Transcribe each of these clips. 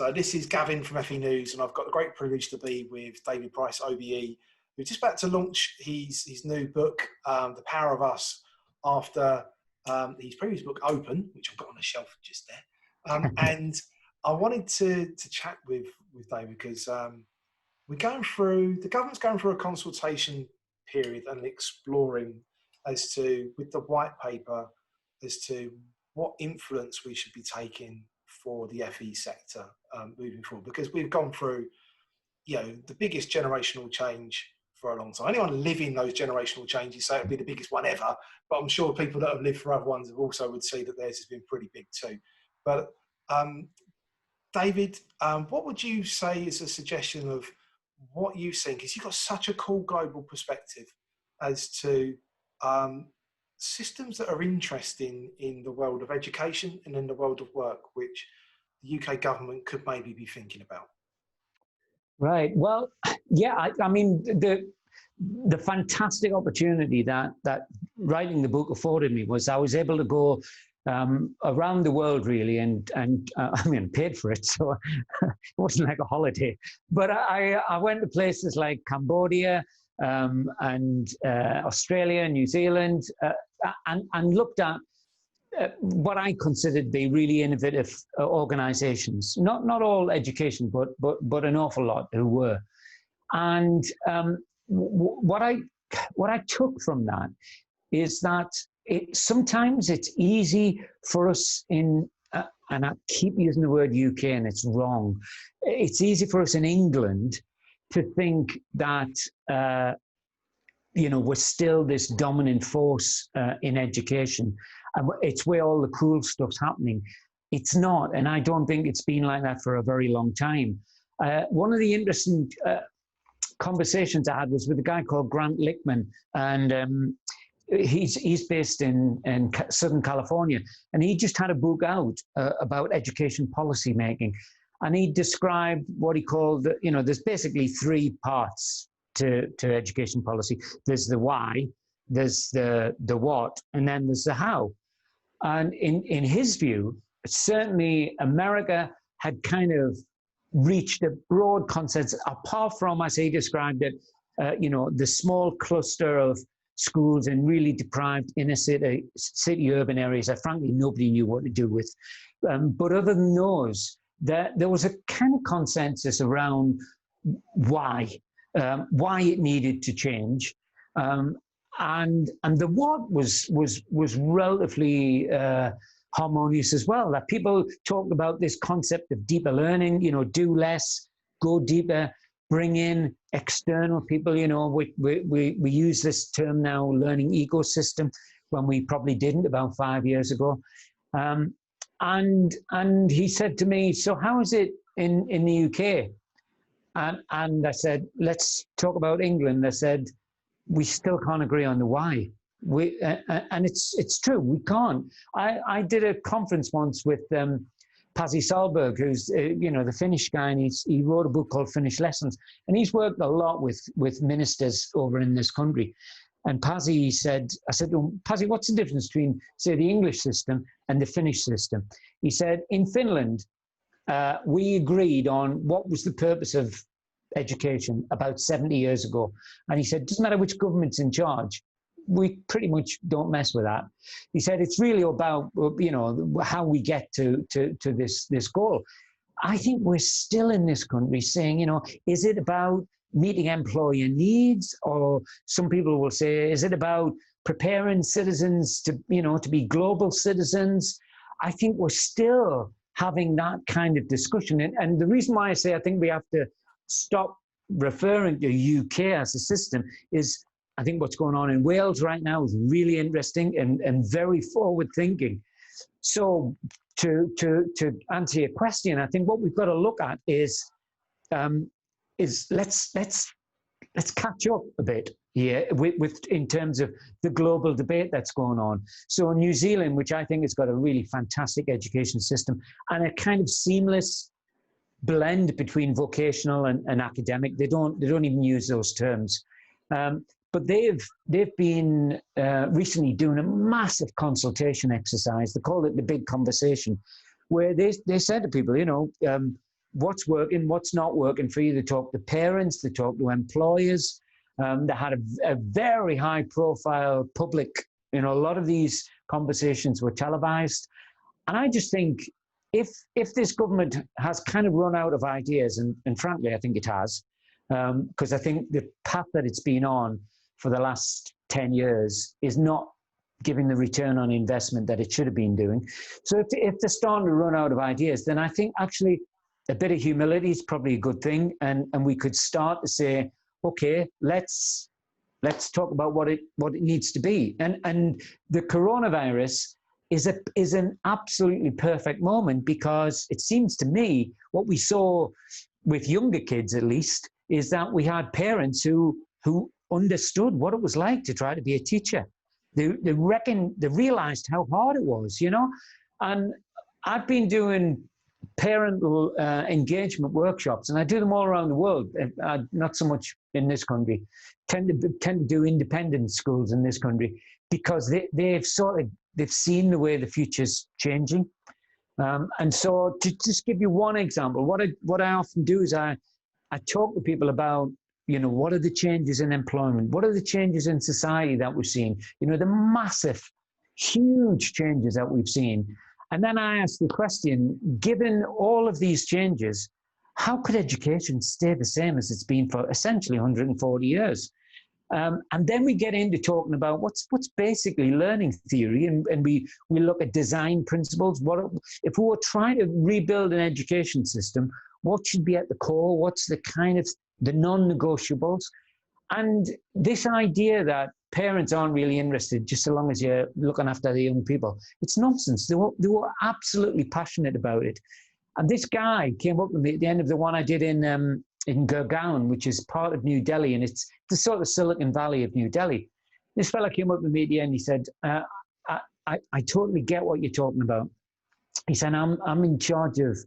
So this is Gavin from FE News, and I've got the great privilege to be with David Price OBE, who's just about to launch his new book, The Power of Us, after his previous book, Open, which I've got on the shelf just there. And I wanted to chat with David because the government's going through a consultation period and exploring as to, with the white paper, as to what influence we should be taking for the FE sector moving forward, because we've gone through, the biggest generational change for a long time. Anyone living those generational changes say it'd be the biggest one ever, but I'm sure people that have lived for other ones have also would see that theirs has been pretty big too. But David, what would you say is a suggestion of what you've seen? Because you've got such a cool global perspective as to systems that are interesting in the world of education and in the world of work, which the UK government could maybe be thinking about. Right. Well, yeah, I mean, the fantastic opportunity that writing the book afforded me was I was able to go around the world really, and I mean, paid for it, so it wasn't like a holiday. But I went to places like Cambodia and Australia, New Zealand, and looked at what I considered to be really innovative organizations. Not all education, but an awful lot who were. And what I took from that is that sometimes it's easy for us in, and I keep using the word UK and it's wrong, it's easy for us in England to think that we're still this dominant force in education, and it's where all the cool stuff's happening. It's not, and I don't think it's been like that for a very long time. One of the interesting conversations I had was with a guy called Grant Lickman, and he's based in Southern California, and he just had a book out about education policy making, and he described what he called, there's basically three parts to education policy. There's the why, there's the what, and then there's the how. And in his view, certainly America had kind of reached a broad consensus, apart from, as he described it, the small cluster of schools in really deprived inner city urban areas that frankly nobody knew what to do with. But other than those, there was a kind of consensus around why it needed to change, and the what was relatively harmonious as well. That people talked about this concept of deeper learning, do less, go deeper, bring in external people. We use this term now, learning ecosystem, when we probably didn't about 5 years ago. And he said to me, so how is it in the UK? And I said, let's talk about England. I said, we still can't agree on the why. And it's true, we can't. I did a conference once with Pasi Sahlberg, who's the Finnish guy, and he wrote a book called Finnish Lessons, and he's worked a lot with ministers over in this country. And Pasi I said, well, Pasi, what's the difference between, say, the English system and the Finnish system? He said, in Finland, we agreed on what was the purpose of education about 70 years ago. And he said, doesn't matter which government's in charge, we pretty much don't mess with that. He said, it's really about, how we get to this goal. I think we're still in this country saying, is it about meeting employer needs? Or some people will say, is it about preparing citizens to be global citizens? I think we're still having that kind of discussion. And the reason why I say I think we have to stop referring to UK as a system is, I think what's going on in Wales right now is really interesting and very forward thinking. So to answer your question, I think what we've got to look at is let's catch up a bit here with in terms of the global debate that's going on. So in New Zealand, which I think has got a really fantastic education system and a kind of seamless blend between vocational and academic. They don't even use those terms. But they've been recently doing a massive consultation exercise. They call it the Big Conversation, where they said to people, what's working, what's not working for you. They talk to parents, they talk to employers. They had a very high profile public, a lot of these conversations were televised. And I just think if this government has kind of run out of ideas, and frankly, I think it has, because I think the path that it's been on for the last 10 years is not giving the return on investment that it should have been doing. So if they're starting to run out of ideas, then I think actually a bit of humility is probably a good thing. And we could start to say, okay, let's talk about what it needs to be. And the coronavirus is an absolutely perfect moment, because it seems to me what we saw with younger kids, at least, is that we had parents who understood what it was like to try to be a teacher. They realized how hard it was, And I've been doing parental engagement workshops, and I do them all around the world. Not so much in this country. Tend to do independent schools in this country, because they've seen the way the future's changing. And so, to just give you one example, what I often do is I talk to people about, what are the changes in employment? What are the changes in society that we've seen? The massive, huge changes that we've seen. And then I ask the question, given all of these changes, how could education stay the same as it's been for essentially 140 years? And then we get into talking about what's basically learning theory, and we look at design principles. If we were trying to rebuild an education system, what should be at the core? What's the kind of the non-negotiables? And this idea that parents aren't really interested just so long as you're looking after the young people, it's nonsense. They were absolutely passionate about it. And this guy came up with me at the end of the one I did in Gurgaon, which is part of New Delhi, and it's the sort of Silicon Valley of New Delhi. This fella came up with me at the end. He said, I totally get what you're talking about. He said, I'm in charge of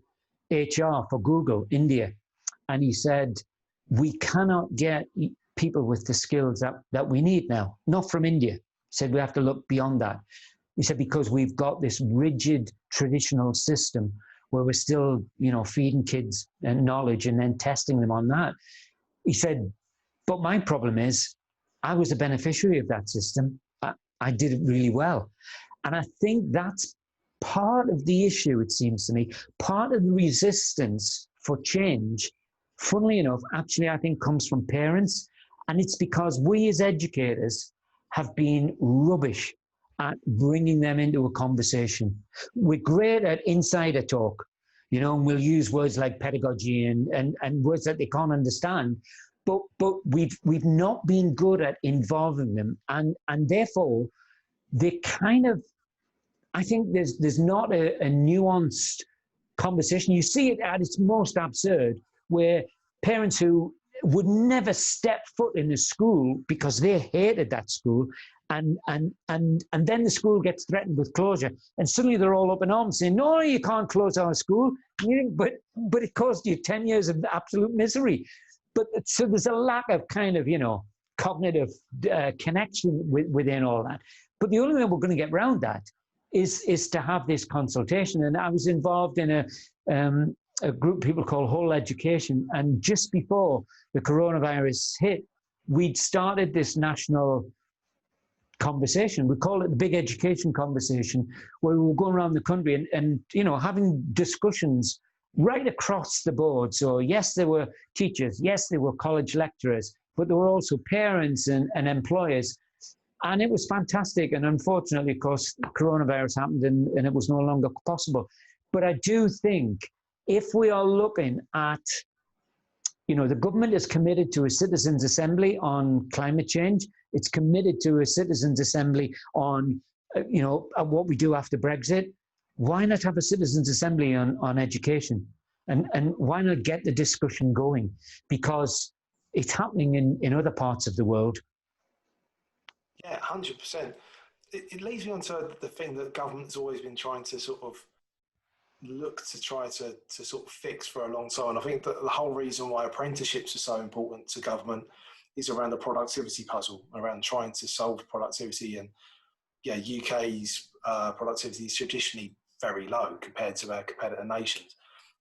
HR for Google India. And he said, we cannot get people with the skills that we need now, not from India. He said, we have to look beyond that. He said, because we've got this rigid traditional system where we're still, feeding kids and knowledge and then testing them on that. He said, but my problem is I was a beneficiary of that system. I did it really well. And I think that's part of the issue, it seems to me. Part of the resistance for change, funnily enough, actually, I think comes from parents. And it's because we as educators have been rubbish at bringing them into a conversation. We're great at insider talk, and we'll use words like pedagogy and words that they can't understand. But we've not been good at involving them. And therefore, they kind of, I think there's not a nuanced conversation. You see it at its most absurd, where parents who would never step foot in a school because they hated that school, and then the school gets threatened with closure, and suddenly they're all up in arms saying, no, you can't close our school. But it caused you 10 years of absolute misery. But so there's a lack of kind of, cognitive connection within all that. But the only way we're going to get around that is to have this consultation. And I was involved in a group people call Whole Education. And just before the coronavirus hit, we'd started this national conversation. We call it the Big Education Conversation, where we were going around the country and having discussions right across the board. So yes, there were teachers, yes, there were college lecturers, but there were also parents and employers. And it was fantastic. And unfortunately, of course, coronavirus happened and it was no longer possible. But I do think if we are looking at, the government is committed to a citizens' assembly on climate change. It's committed to a citizens' assembly on, what we do after Brexit. Why not have a citizens' assembly on education? And why not get the discussion going? Because it's happening in other parts of the world. Yeah, 100%. It leads me on to the thing that government's always been trying to sort of look to try to sort of fix for a long time. And I think that the whole reason why apprenticeships are so important to government is around the productivity puzzle, around trying to solve productivity. And yeah, UK's productivity is traditionally very low compared to our competitor nations.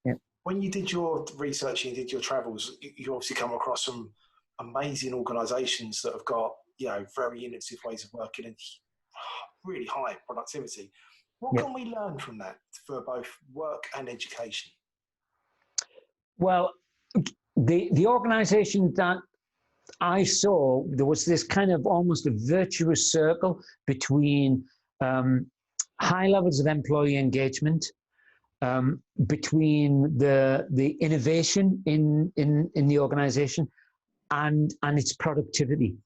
Yeah. When you did your research and you did your travels, you obviously come across some amazing organisations that have got, you know, very innovative ways of working and really high productivity. What Yeah. can we learn from that for both work and education? Well, the organisation that I saw, there was this kind of almost a virtuous circle between high levels of employee engagement, between the innovation in the organization and its productivity.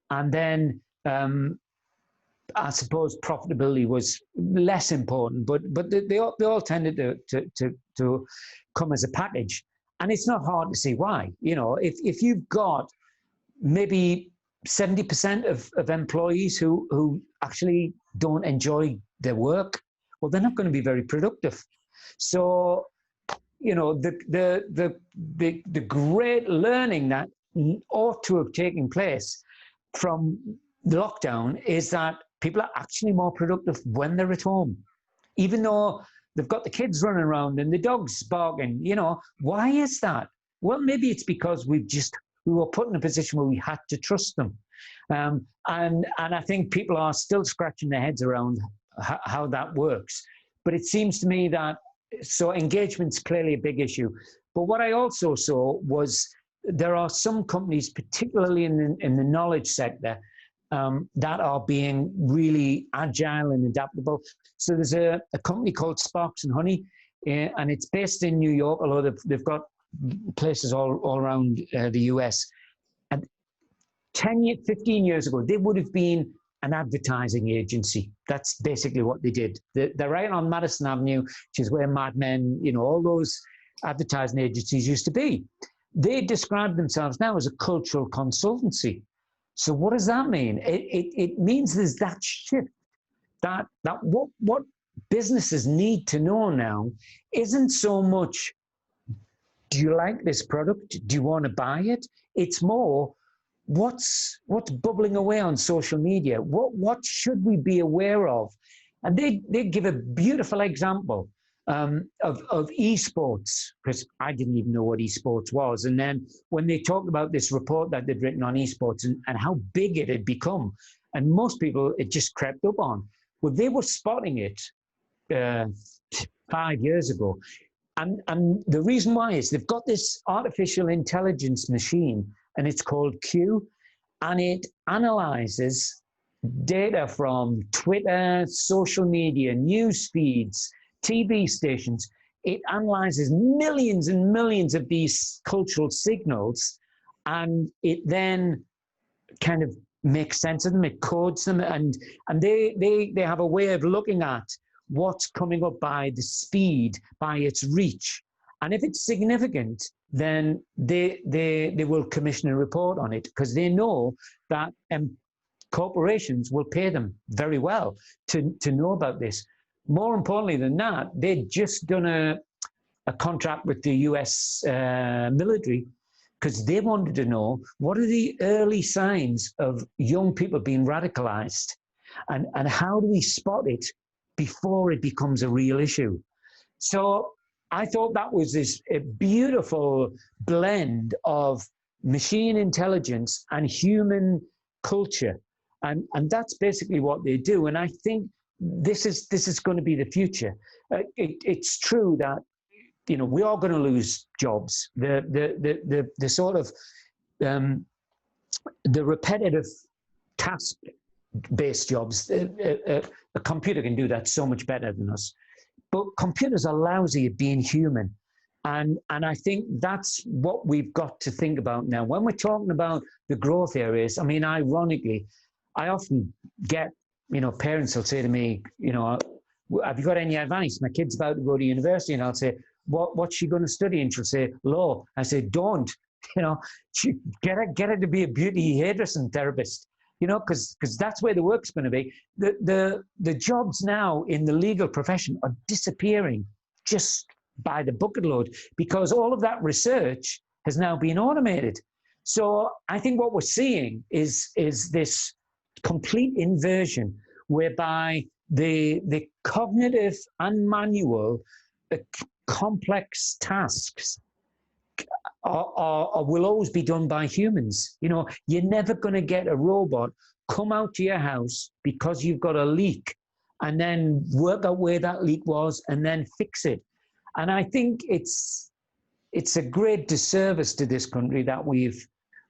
And then I suppose profitability was less important, but they all tended to come as a package. And it's not hard to see why. You know, if you've got maybe 70% of employees who actually don't enjoy their work, well, they're not going to be very productive. So, you know, the great learning that ought to have taken place from the lockdown is that people are actually more productive when they're at home, even though they've got the kids running around and the dogs barking. You know, why is that? Well, maybe it's because we were put in a position where we had to trust them. And I think people are still scratching their heads around how that works. But it seems to me that, so engagement's clearly a big issue. But what I also saw was there are some companies, particularly in the knowledge sector, that are being really agile and adaptable. So there's a company called Sparks and Honey, and it's based in New York, although they've got places all around the US. And 15 years ago, they would have been an advertising agency. That's basically what they did. They're right on Madison Avenue, which is where Mad Men, you know, all those advertising agencies used to be. They describe themselves now as a cultural consultancy. So what does that mean? It means there's that shift, that what businesses need to know now isn't so much, do you like this product? Do you want to buy it? It's more, what's bubbling away on social media? What should we be aware of? And they give a beautiful example of esports, because I didn't even know what esports was. And then when they talked about this report that they'd written on esports and how big it had become, and most people it just crept up on. Well, they were spotting it 5 years ago. And the reason why is they've got this artificial intelligence machine, and it's called Q, and it analyzes data from Twitter, social media, news feeds, TV stations. It analyzes millions and millions of these cultural signals, and it then kind of makes sense of them, it codes them, and they have a way of looking at what's coming up by the speed, by its reach. And if it's significant, then they will commission a report on it, because they know that corporations will pay them very well to know about this. More importantly than that, they'd just done a contract with the US military, because they wanted to know what are the early signs of young people being radicalized, and how do we spot it before it becomes a real issue. So I thought that was a beautiful blend of machine intelligence and human culture. And that's basically what they do. And I think this is going to be the future. It's true that, you know, we are going to lose jobs. The sort of the repetitive task-based jobs. A computer can do that so much better than us. But computers are lousy at being human. And I think that's what we've got to think about now. When we're talking about the growth areas, I mean, ironically, I often get, you know, parents will say to me, you know, have you got any advice? My kid's about to go to university, and I'll say, what's she going to study? And she'll say, law. I say, don't, you know, get her to be a beauty hairdressing therapist, you know, because that's where the work's going to be. The jobs now in the legal profession are disappearing just by the bucket load, because all of that research has now been automated. So I think what we're seeing is this complete inversion, whereby the cognitive and manual complex tasks will always be done by humans. You know, you're never going to get a robot come out to your house because you've got a leak and then work out where that leak was and then fix it. And I think it's a great disservice to this country that we've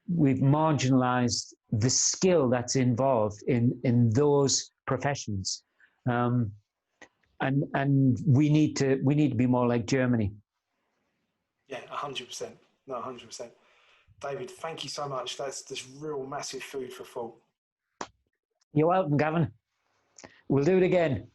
marginalized the skill that's involved in those professions. And we need to be more like Germany. Yeah, 100%. No, 100%. David, thank you so much. That's real massive food for thought. You're welcome, Gavin. We'll do it again.